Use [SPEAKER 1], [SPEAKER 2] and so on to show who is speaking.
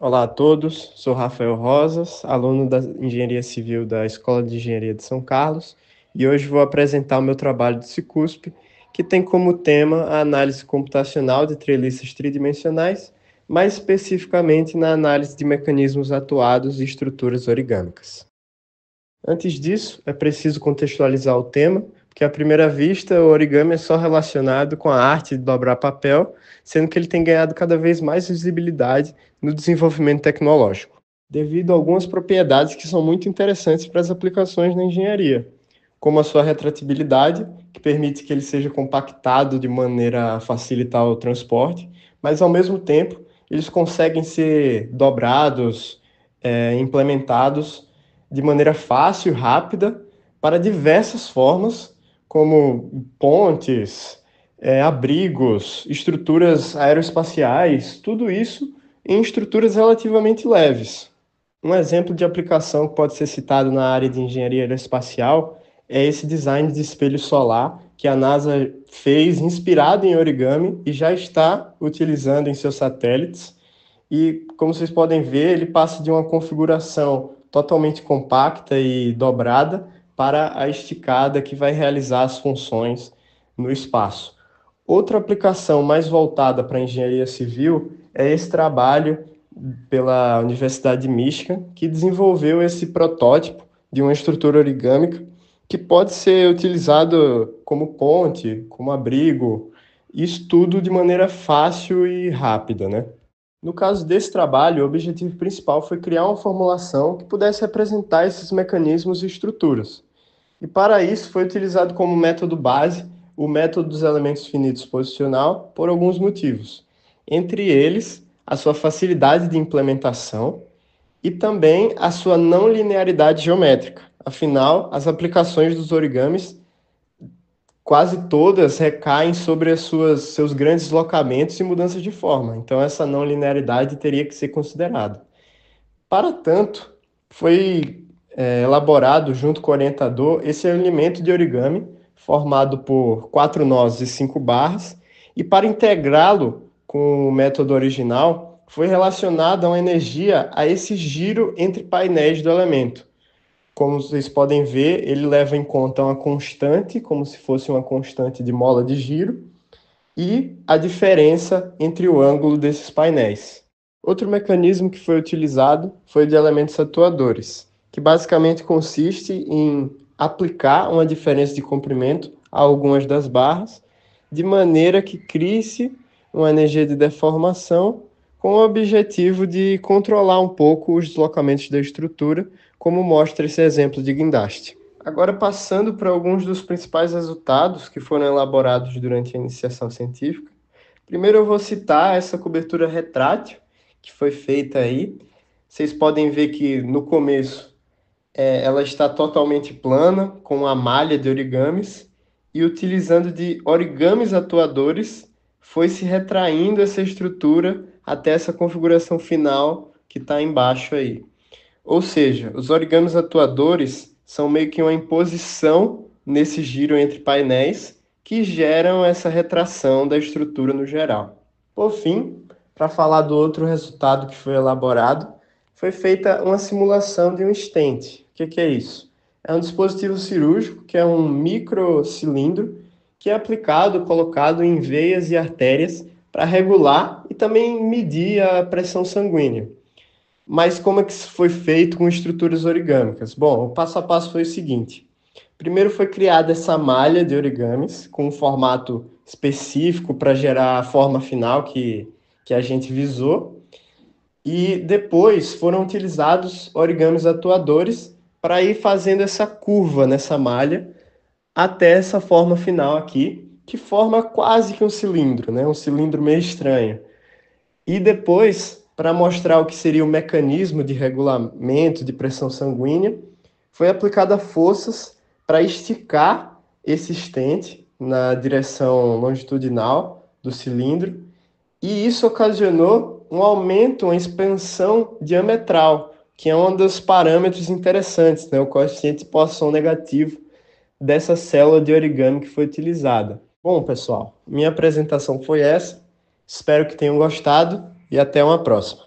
[SPEAKER 1] Olá a todos, sou Rafael Rosas, aluno da Engenharia Civil da Escola de Engenharia de São Carlos, e hoje vou apresentar o meu trabalho de Cicusp, que tem como tema a análise computacional de treliças tridimensionais, mais especificamente na análise de mecanismos atuados e estruturas origâmicas. Antes disso, é preciso contextualizar o tema, porque à primeira vista o origami é só relacionado com a arte de dobrar papel, sendo que ele tem ganhado cada vez mais visibilidade no desenvolvimento tecnológico, devido a algumas propriedades que são muito interessantes para as aplicações na engenharia, como a sua retratibilidade, que permite que ele seja compactado de maneira a facilitar o transporte, mas ao mesmo tempo eles conseguem ser dobrados, implementados de maneira fácil e rápida para diversas formas, como pontes, abrigos, estruturas aeroespaciais, tudo isso em estruturas relativamente leves. Um exemplo de aplicação que pode ser citado na área de engenharia aeroespacial é esse design de espelho solar que a NASA fez inspirado em origami e já está utilizando em seus satélites. E, como vocês podem ver, ele passa de uma configuração totalmente compacta e dobrada para a esticada que vai realizar as funções no espaço. Outra aplicação mais voltada para a engenharia civil é esse trabalho pela Universidade de Michigan, que desenvolveu esse protótipo de uma estrutura origâmica que pode ser utilizado como ponte, como abrigo, isso tudo de maneira fácil e rápida, né? No caso desse trabalho, o objetivo principal foi criar uma formulação que pudesse representar esses mecanismos e estruturas. E para isso foi utilizado como método base o método dos elementos finitos posicional por alguns motivos. Entre eles, a sua facilidade de implementação e também a sua não linearidade geométrica. Afinal, as aplicações dos origamis quase todas recaem sobre seus grandes deslocamentos e mudanças de forma. Então, essa não linearidade teria que ser considerada. Para tanto, foi elaborado, junto com o orientador, esse elemento de origami, formado por 4 nós e 5 barras, e para integrá-lo com o método original, foi relacionada uma energia a esse giro entre painéis do elemento. Como vocês podem ver, ele leva em conta uma constante, como se fosse uma constante de mola de giro, e a diferença entre o ângulo desses painéis. Outro mecanismo que foi utilizado foi o de elementos atuadores, que basicamente consiste em aplicar uma diferença de comprimento a algumas das barras, de maneira que crie-se uma energia de deformação com o objetivo de controlar um pouco os deslocamentos da estrutura, como mostra esse exemplo de guindaste. Agora, passando para alguns dos principais resultados que foram elaborados durante a iniciação científica. Primeiro eu vou citar essa cobertura retrátil que foi feita aí. Vocês podem ver que no começo ela está totalmente plana, com uma malha de origamis, e utilizando de origamis atuadores, foi se retraindo essa estrutura até essa configuração final que está embaixo aí. Ou seja, os origamis atuadores são meio que uma imposição nesse giro entre painéis que geram essa retração da estrutura no geral. Por fim, para falar do outro resultado que foi elaborado, foi feita uma simulação de um stent. O que é isso? É um dispositivo cirúrgico que é um microcilindro que é aplicado, colocado em veias e artérias para regular e também medir a pressão sanguínea. Mas como é que isso foi feito com estruturas origâmicas? Bom, o passo a passo foi o seguinte. Primeiro foi criada essa malha de origamis com um formato específico para gerar a forma final que a gente visou. E depois foram utilizados origamis atuadores para ir fazendo essa curva nessa malha até essa forma final aqui, que forma quase que um cilindro, né? Um cilindro meio estranho. E depois, para mostrar o que seria o mecanismo de regulamento de pressão sanguínea, foi aplicada forças para esticar esse stent na direção longitudinal do cilindro, e isso ocasionou um aumento, uma expansão diametral, que é um dos parâmetros interessantes, né? O coeficiente de Poisson negativo dessa célula de origami que foi utilizada. Bom, pessoal, minha apresentação foi essa. Espero que tenham gostado e até uma próxima.